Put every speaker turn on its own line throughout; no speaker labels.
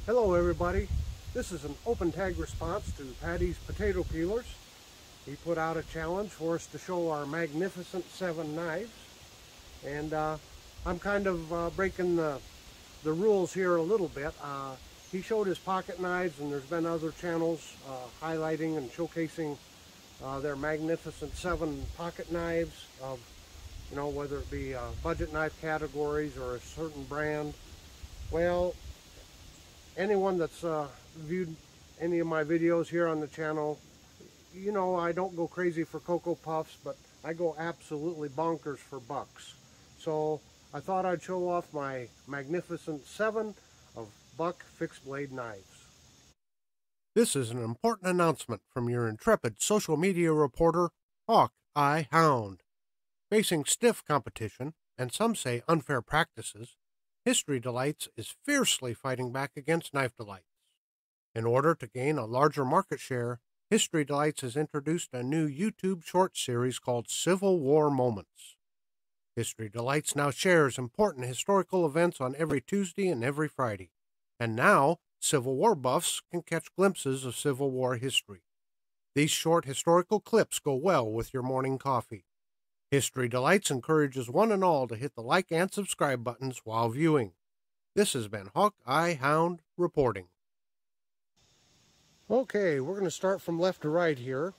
Hello everybody, this is an open tag response to Paddys potato peelers. He put out a challenge for us to show our magnificent 7 knives, and I'm kind of breaking the rules here a little bit. He showed his pocket knives, and there's been other channels highlighting and showcasing their magnificent 7 pocket knives of, you know, whether it be budget knife categories or a certain brand. Well, anyone that's viewed any of my videos here on the channel, you know I don't go crazy for Cocoa Puffs, but I go absolutely bonkers for bucks. So I thought I'd show off my magnificent 7 of buck fixed blade knives. This is an important announcement from your intrepid social media reporter, Hawkeye Hound. Facing stiff competition, and some say unfair practices, History Delights is fiercely fighting back against Knife Delights. In order to gain a larger market share, History Delights has introduced a new YouTube short series called Civil War Moments. History Delights now shares important historical events on every Tuesday and every Friday, and now Civil War buffs can catch glimpses of Civil War history. These short historical clips go well with your morning coffee. History Delights encourages one and all to hit the like and subscribe buttons while viewing. This has been Hawkeye Hound reporting. Okay, we're going to start from left to right here.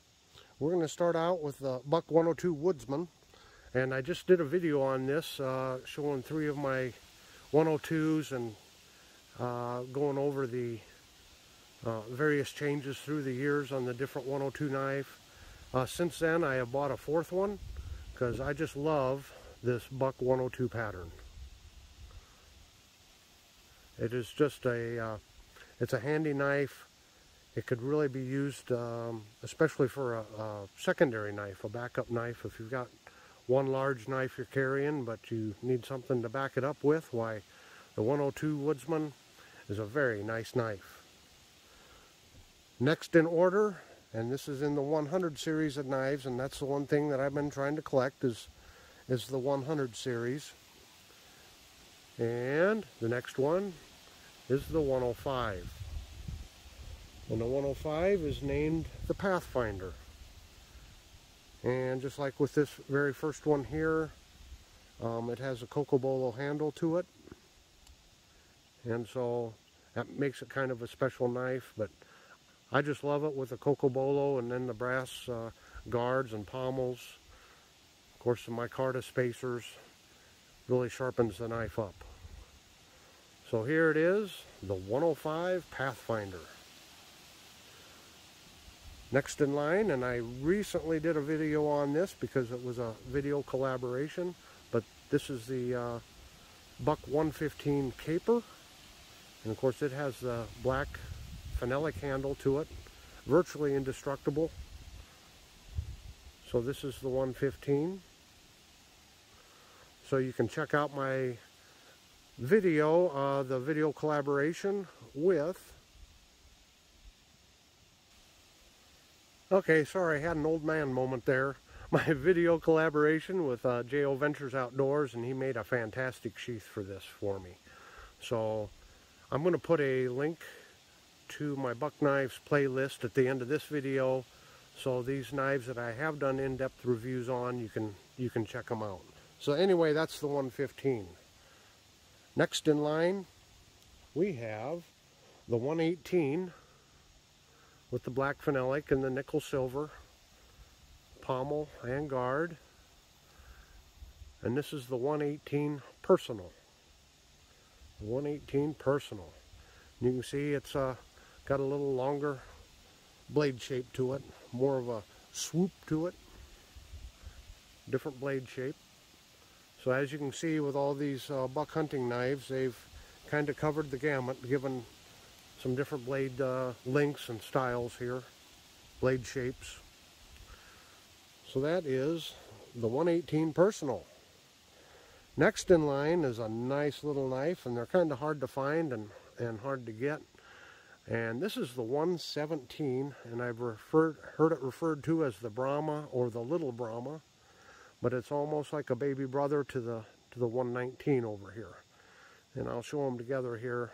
We're going to start out with the Buck 102 Woodsman. And I just did a video on this showing 3 of my 102s and going over the various changes through the years on the different 102 knife. Since then I have bought a 4th one, because I just love this Buck 102 pattern. It is just it's a handy knife. It could really be used, especially for a secondary knife, a backup knife. If you've got one large knife you're carrying, but you need something to back it up with, why, the 102 Woodsman is a very nice knife. Next in order, and this is in the 100 series of knives, and that's the one thing that I've been trying to collect is the 100 series. And the next one is the 105. And the 105 is named the Pathfinder. And just like with this very first one here, it has a Cocobolo handle to it. And so that makes it kind of a special knife, but I just love it with the Cocobolo and then the brass guards and pommels. Of course, the micarta spacers really sharpens the knife up. So here it is, the 105 Pathfinder. Next in line, and I recently did a video on this because it was a video collaboration, but this is the Buck 115 Caper. And of course it has the black phenolic handle to it, virtually indestructible. So this is the 115. So you can check out my video, the video collaboration with, okay, sorry, I had an old man moment there. My video collaboration with J.O. Ventures Outdoors, and he made a fantastic sheath for this for me. So I'm going to put a link to my buck knives playlist at the end of this video, so these knives that I have done in-depth reviews on, you can check them out. So anyway, that's the 115. Next in line we have the 118 with the black phenolic and the nickel silver pommel and guard, and this is the 118 Personal. The 118 Personal. You can see it's got a little longer blade shape to it, more of a swoop to it, different blade shape. So as you can see with all these buck hunting knives, they've kind of covered the gamut, given some different blade lengths and styles here, blade shapes. So that is the 118 Personal. Next in line is a nice little knife, and they're kind of hard to find and hard to get. And this is the 117, and I've heard it referred to as the Brahma or the Little Brahma, but it's almost like a baby brother to the 119 over here. And I'll show them together here.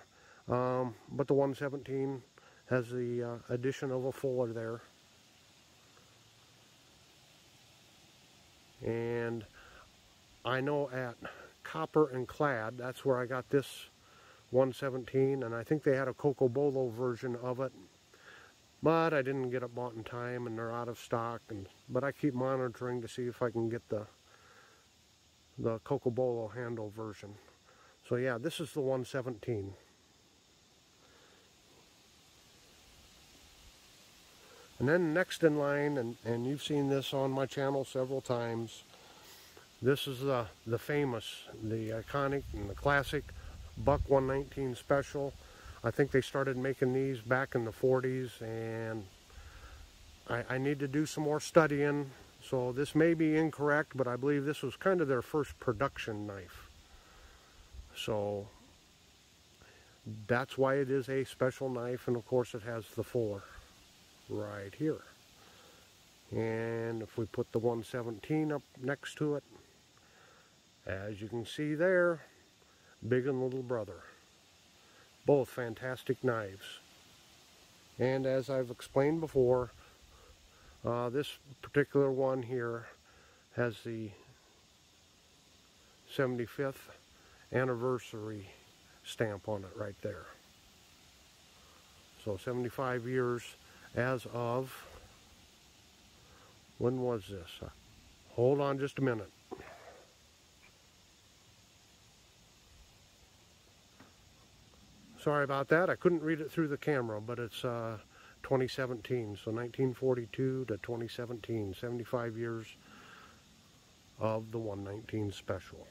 But the 117 has the addition of a fuller there. And I know at Copper and Clad, that's where I got this 117, and I think they had a Cocobolo version of it, but I didn't get it bought in time, and they're out of stock. But I keep monitoring to see if I can get the Cocobolo handle version. So yeah, this is the 117. And then next in line, and you've seen this on my channel several times, this is the famous, the iconic, and the classic Buck 119 Special. I think they started making these back in the 40s, and I need to do some more studying. So this may be incorrect, but I believe this was kind of their first production knife. So that's why it is a special knife, and of course it has the fuller right here. And if we put the 117 up next to it, as you can see there, big and little brother. Both fantastic knives. And as I've explained before, this particular one here has the 75th anniversary stamp on it right there. So 75 years as of, when was this? Hold on just a minute. Sorry about that, I couldn't read it through the camera, but it's 2017, so 1942 to 2017, 75 years of the 119 Special.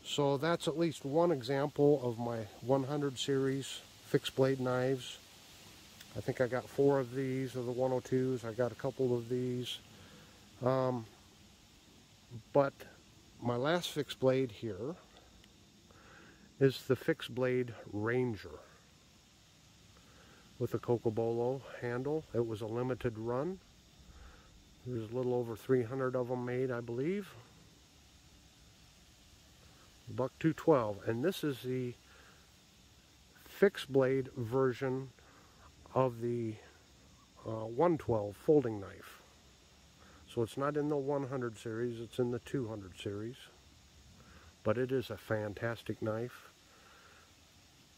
So that's at least one example of my 100 series fixed blade knives. I think I got 4 of these, of the 102s. I got a couple of these. But my last fixed blade here is the fixed blade Ranger with a Cocobolo handle. It was a limited run. There's a little over 300 of them made, I believe. Buck 212, and this is the fixed blade version of the 112 folding knife. So it's not in the 100 series, it's in the 200 series. But it is a fantastic knife.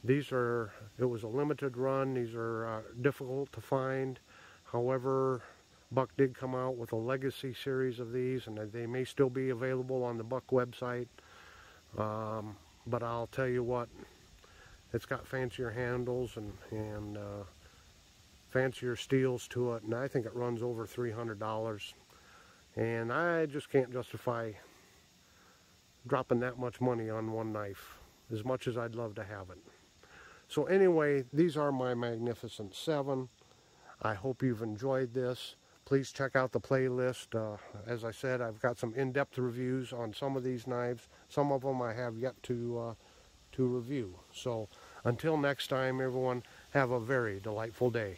These are, it was a limited run, these are difficult to find. However, Buck did come out with a legacy series of these, and they may still be available on the Buck website. But I'll tell you what, it's got fancier handles and fancier steels to it, and I think it runs over $300. And I just can't justify dropping that much money on one knife, as much as I'd love to have it. So anyway, these are my Magnificent 7. I hope you've enjoyed this. Please check out the playlist. As I said, I've got some in-depth reviews on some of these knives. Some of them I have yet to review. So until next time, everyone, have a very delightful day.